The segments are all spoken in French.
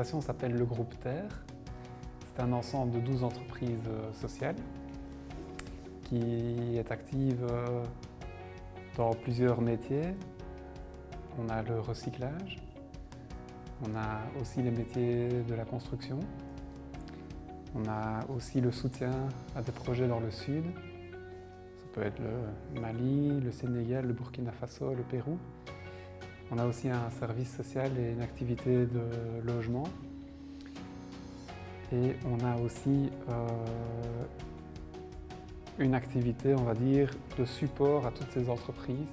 L'organisation s'appelle le groupe Terre. C'est un ensemble de 12 entreprises sociales qui est active dans plusieurs métiers. On a le recyclage, on a aussi les métiers de la construction, on a aussi le soutien à des projets dans le sud. Ça peut être le Mali, le Sénégal, le Burkina Faso, le Pérou. On a aussi un service social et une activité de logement. Et on a aussi une activité, on va dire, de support à toutes ces entreprises.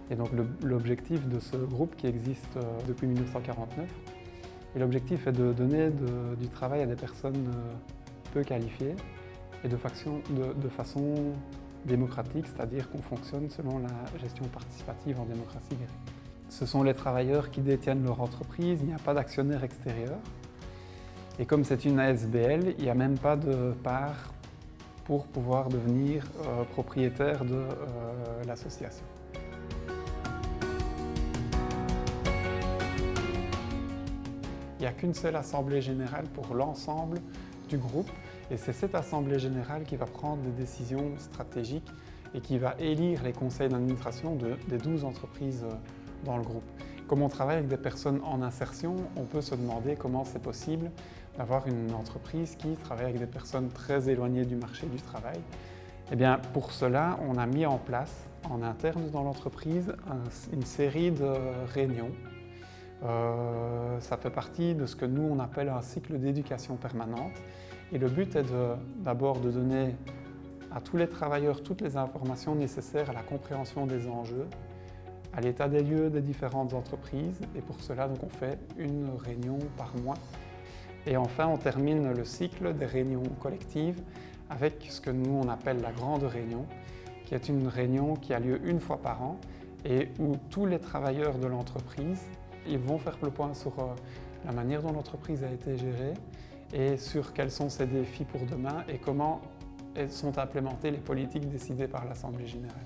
Et donc l'objectif de ce groupe qui existe depuis 1949, et l'objectif est de donner du travail à des personnes peu qualifiées et de façon démocratique, c'est-à-dire qu'on fonctionne selon la gestion participative en démocratie directe. Ce sont les travailleurs qui détiennent leur entreprise, il n'y a pas d'actionnaire extérieur. Et comme c'est une ASBL, il n'y a même pas de part pour pouvoir devenir propriétaire de l'association. Il n'y a qu'une seule assemblée générale pour l'ensemble du groupe et c'est cette assemblée générale qui va prendre des décisions stratégiques et qui va élire les conseils d'administration des 12 entreprises dans le groupe. Comme on travaille avec des personnes en insertion, on peut se demander comment c'est possible d'avoir une entreprise qui travaille avec des personnes très éloignées du marché du travail. Eh bien, pour cela, on a mis en place en interne dans l'entreprise une série de réunions. Ça fait partie de ce que nous on appelle un cycle d'éducation permanente. Et le but est d'abord de donner à tous les travailleurs toutes les informations nécessaires à la compréhension des enjeux, à l'état des lieux des différentes entreprises. Et pour cela, donc, on fait une réunion par mois. Et enfin, on termine le cycle des réunions collectives avec ce que nous on appelle la grande réunion, qui est une réunion qui a lieu une fois par an et où tous les travailleurs de l'entreprise ils vont faire le point sur la manière dont l'entreprise a été gérée et sur quels sont ses défis pour demain et comment sont implémentées les politiques décidées par l'Assemblée générale.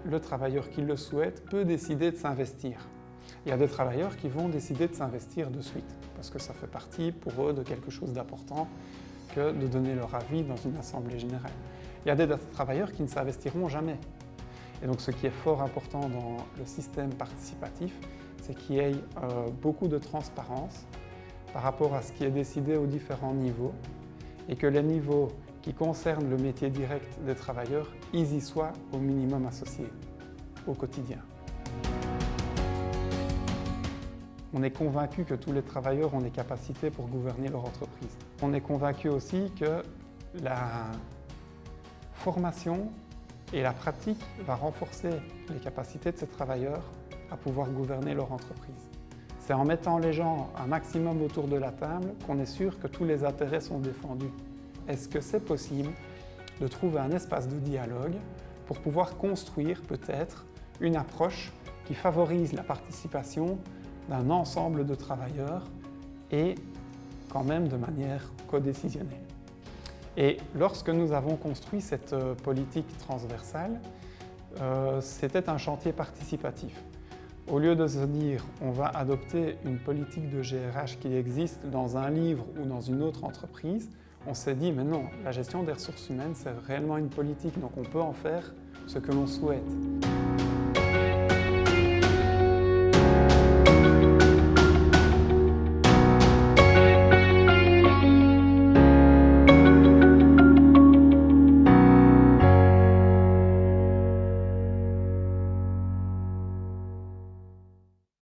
Le travailleur qui le souhaite peut décider de s'investir. Il y a des travailleurs qui vont décider de s'investir de suite parce que ça fait partie pour eux de quelque chose d'important que de donner leur avis dans une Assemblée générale. Il y a des travailleurs qui ne s'investiront jamais. Et donc ce qui est fort important dans le système participatif, c'est qu'il y ait beaucoup de transparence par rapport à ce qui est décidé aux différents niveaux et que les niveaux qui concernent le métier direct des travailleurs, ils y soient au minimum associés au quotidien. On est convaincu que tous les travailleurs ont des capacités pour gouverner leur entreprise. On est convaincu aussi que la formation et la pratique va renforcer les capacités de ces travailleurs à pouvoir gouverner leur entreprise. C'est en mettant les gens un maximum autour de la table qu'on est sûr que tous les intérêts sont défendus. Est-ce que c'est possible de trouver un espace de dialogue pour pouvoir construire peut-être une approche qui favorise la participation d'un ensemble de travailleurs et quand même de manière codécisionnelle? Et lorsque nous avons construit cette politique transversale, c'était un chantier participatif. Au lieu de se dire on va adopter une politique de GRH qui existe dans un livre ou dans une autre entreprise, on s'est dit mais non, la gestion des ressources humaines c'est réellement une politique, donc on peut en faire ce que l'on souhaite.